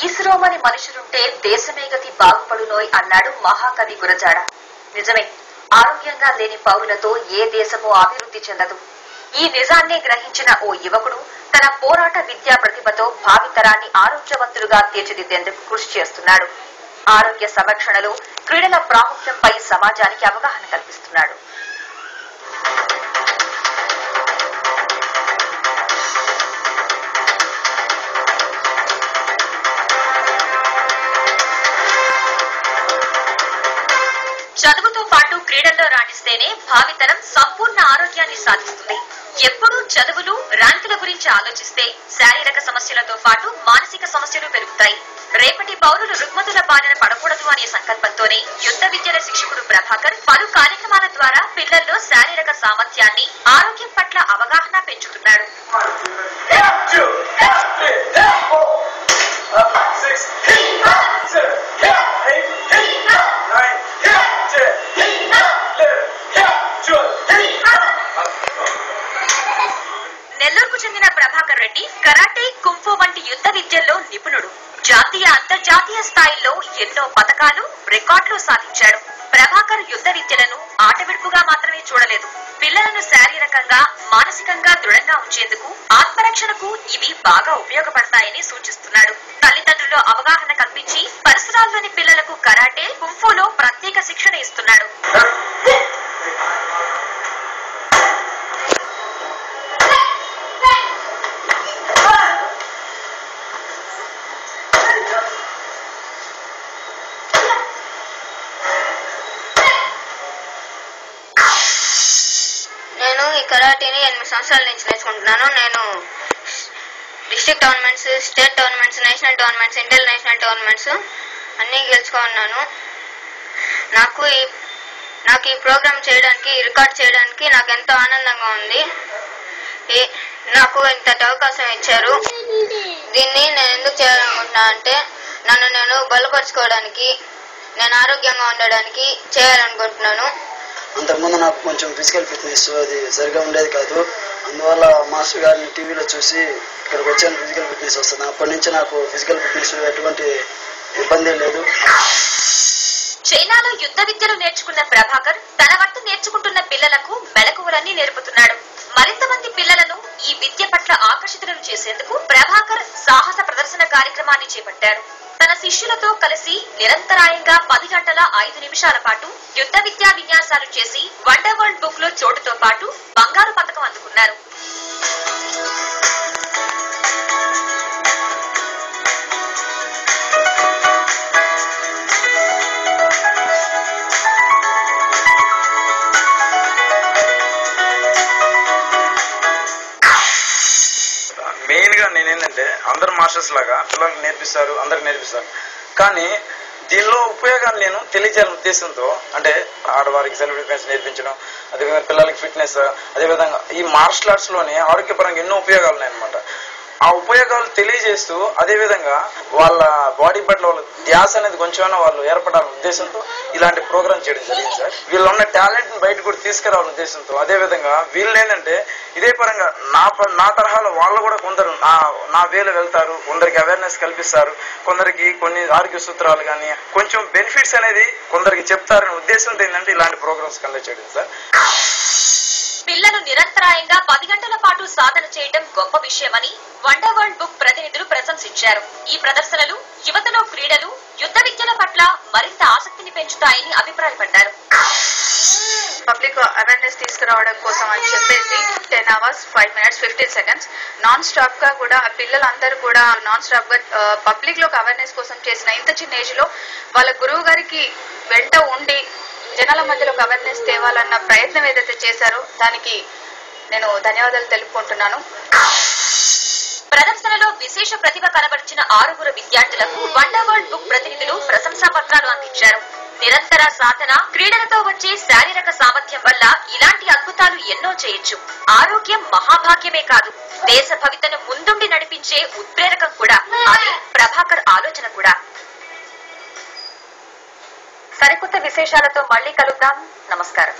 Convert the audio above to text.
ఈశ్రోమని మనుషులుంటే దేశమే గతి బాగుపడునోయ్ అన్నాడు మహాకవి గురజాడ. నిజమే, ఆరోగ్యంగా లేని పౌరులతో ఏ దేశమూ అభివృద్ధి చెందదు. ఈ నిజాన్నే గ్రహించిన ఓ యువకుడు తన పోరాట విద్యా ప్రతిభతో భావితరాన్ని ఆరోగ్యవంతులుగా తీర్చిదిద్దేందుకు కృషి చేస్తున్నాడు. ఆరోగ్య సంరక్షణలో క్రీడల ప్రాముఖ్యంపై సమాజానికి అవగాహన కల్పిస్తున్నాడు. చదువుతో పాటు క్రీడల్లో రాణిస్తేనే భావితరం సంపూర్ణ ఆరోగ్యాన్ని సాధిస్తుంది. ఎప్పుడూ చదువులు, ర్యాంకుల గురించి ఆలోచిస్తే శారీరక సమస్యలతో పాటు మానసిక సమస్యలు పెరుగుతాయి. రేపటి పౌరులు రుగ్మతుల బారిన పడకూడదు అనే సంకల్పంతోనే యుద్ధ విద్యల శిక్షకుడు ప్రభాకర్ పలు కార్యక్రమాల ద్వారా పిల్లల్లో శారీరక సామర్థ్యాన్ని, ఆరోగ్యం పట్ల అవగాహన పెంచుతున్నాడు. నెల్లూరుకు చెందిన ప్రభాకర్ రెడ్డి కరాటే, కుంఫు వంటి యుద్ధ విద్యల్లో నిపుణుడు. జాతీయ, అంతర్జాతీయ స్థాయిల్లో ఎన్నో పతకాలు, రికార్డులు సాధించాడు. ప్రభాకర్ యుద్ధ విద్యలను ఆటవిడుపుగా మాత్రమే చూడలేదు. పిల్లలను శారీరకంగా, మానసికంగా దృఢంగా ఉంచేందుకు, ఆత్మరక్షణకు ఇవి బాగా ఉపయోగపడతాయని సూచిస్తున్నాడు. తల్లిదండ్రుల్లో అవగాహన కల్పించి పరిసరాల్లోని పిల్లలకు కరాటే, కుంఫులో ప్రత్యేక శిక్షణ ఇస్తున్నాడు. నేను ఈ కరాటీని 8 సంవత్సరాల నుంచి నేర్చుకుంటున్నాను. నేను district tournaments, state tournaments, national tournaments, international tournaments అన్నీ గెలుచుకున్నాను. నాకు ఈ ప్రోగ్రామ్ చేయడానికి, రికార్డ్ చేయడానికి నాకు ఎంతో ఆనందంగా ఉంది. నాకు ఇంతటి అవకాశం ఇచ్చారు. దీన్ని నేను ఎందుకు చేయాలనుకుంటున్నా అంటే నన్ను నేను బలపరుచుకోవడానికి, నేను ఆరోగ్యంగా ఉండడానికి చేయాలనుకుంటున్నాను. అంతకుముందు నాకు కొంచెం ఫిజికల్ ఫిట్నెస్ అది సరిగా ఉండేది కాదు. అందువల్ల మాస్టర్ గారిని టీవీలో చూసి ఇక్కడికి వచ్చాను. ఫిజికల్ ఫిట్నెస్ వస్తుంది. అప్పటి నుంచి నాకు ఫిజికల్ ఫిట్నెస్ ఎటువంటి ఇబ్బంది లేదు. చైనాలో యుద్ధ విద్యలు నేర్చుకున్న ప్రభాకర్ తన వద్ద నేర్చుకుంటున్న పిల్లలకు మెలకువలన్నీ నేర్పుతున్నాడు. మరింత మంది పిల్లలను ఈ విద్య పట్ల ఆకర్షితులను చేసేందుకు ప్రభాకర్ సాహస ప్రదర్శన కార్యక్రమాన్ని చేపట్టాడు. తన శిష్యులతో కలిసి నిరంతరాయంగా 10 గంటల 5 నిమిషాల పాటు యుద్ధ విద్యా విన్యాసాలు చేసి వండర్ వరల్డ్ బుక్ లో చోటుతో పాటు బంగారు పతకం అందుకున్నారు. మెయిన్ గా నేనేంటంటే అందరు మాస్టర్స్ లాగా పిల్లలకు నేర్పిస్తారు, అందరికి నేర్పిస్తారు. కానీ దీనిలో ఉపయోగాలు నేను తెలియజేయాలనే ఉద్దేశంతో, అంటే ఆడవారికి సెల్ఫ్ డిఫెన్స్ నేర్పించడం, అదేవిధంగా పిల్లలకి ఫిట్నెస్, అదేవిధంగా ఈ మార్షల్ ఆర్ట్స్ లోనే ఆరోగ్యపరంగా ఎన్నో ఉపయోగాలు ఉన్నాయన్నమాట. ఆ ఉపయోగాలు తెలియజేస్తూ అదేవిధంగా వాళ్ళ బాడీ పట్ల వాళ్ళ ధ్యాస అనేది కొంచెమైనా వాళ్ళు ఏర్పడాలనే ఉద్దేశంతో ఇలాంటి ప్రోగ్రామ్ చేయడం జరిగింది సార్. వీళ్ళు ఉన్న టాలెంట్ ని బయట కూడా తీసుకురావాలనే ఉద్దేశంతో, అదేవిధంగా వీళ్ళు ఏంటంటే ఇదే పరంగా నా తరహాలో వాళ్ళు కూడా కొందరు నా వేలో వెళ్తారు, కొందరికి అవేర్నెస్ కల్పిస్తారు, కొందరికి కొన్ని ఆరోగ్య సూత్రాలు కానీ కొంచెం బెనిఫిట్స్ అనేది కొందరికి చెప్తారనే ఉద్దేశంతో ఏంటంటే ఇలాంటి ప్రోగ్రామ్స్ కండక్ట్ చేయడం సార్. పిల్లలు నిరంతరాయంగా 10 గంటల పాటు సాధన చేయడం గొప్ప విషయమని వండర్ వరల్డ్ బుక్ ప్రతినిధులు ప్రశంసించారు. ఈ ప్రదర్శనలు యువతలో క్రీడలు, యుద్ధ విద్యల పట్ల మరింత ఆసక్తిని పెంచుతాయని అభిప్రాయపడ్డారు. పబ్లిక్ అవేర్నెస్ తీసుకురావడం కోసం అని చెప్పేసి 10 hours 5 minutes 15 seconds non stop గా కూడా పిల్లలందరూ కూడా నాన్ స్టాప్ గా పబ్లిక్ లో అవేర్నెస్ కోసం చేసిన ఇంత చిన్న ఏజ్ లో వాళ్ళ గురువు గారికి వెంట ఉండి జనాల మధ్యలో అవేర్నెస్ తేవాలన్న ప్రయత్నం ఏదైతే చేశారో దానికి నేను ధన్యవాదాలు తెలుపుకుంటున్నాను. ప్రదర్శనలో విశేష ప్రతిభ కనబరిచిన 6 విద్యార్థులకు వండర్ వరల్డ్ బుక్ ప్రతినిధులు ప్రశంసా పత్రాలు అందించారు. నిరంతర సాధన, క్రీడలతో వచ్చే శారీరక సామర్థ్యం వల్ల ఇలాంటి అద్భుతాలు ఎన్నో చేయొచ్చు. ఆరోగ్యం మహాభాగ్యమే కాదు, దేశ భవితను ముందుండి నడిపించే ఉత్ప్రేరకం కూడా. అది ప్రభాకర్ ఆలోచన కూడా. సరికొత్త విశేషాలతో మళ్లీ కలుద్దాం. నమస్కారం.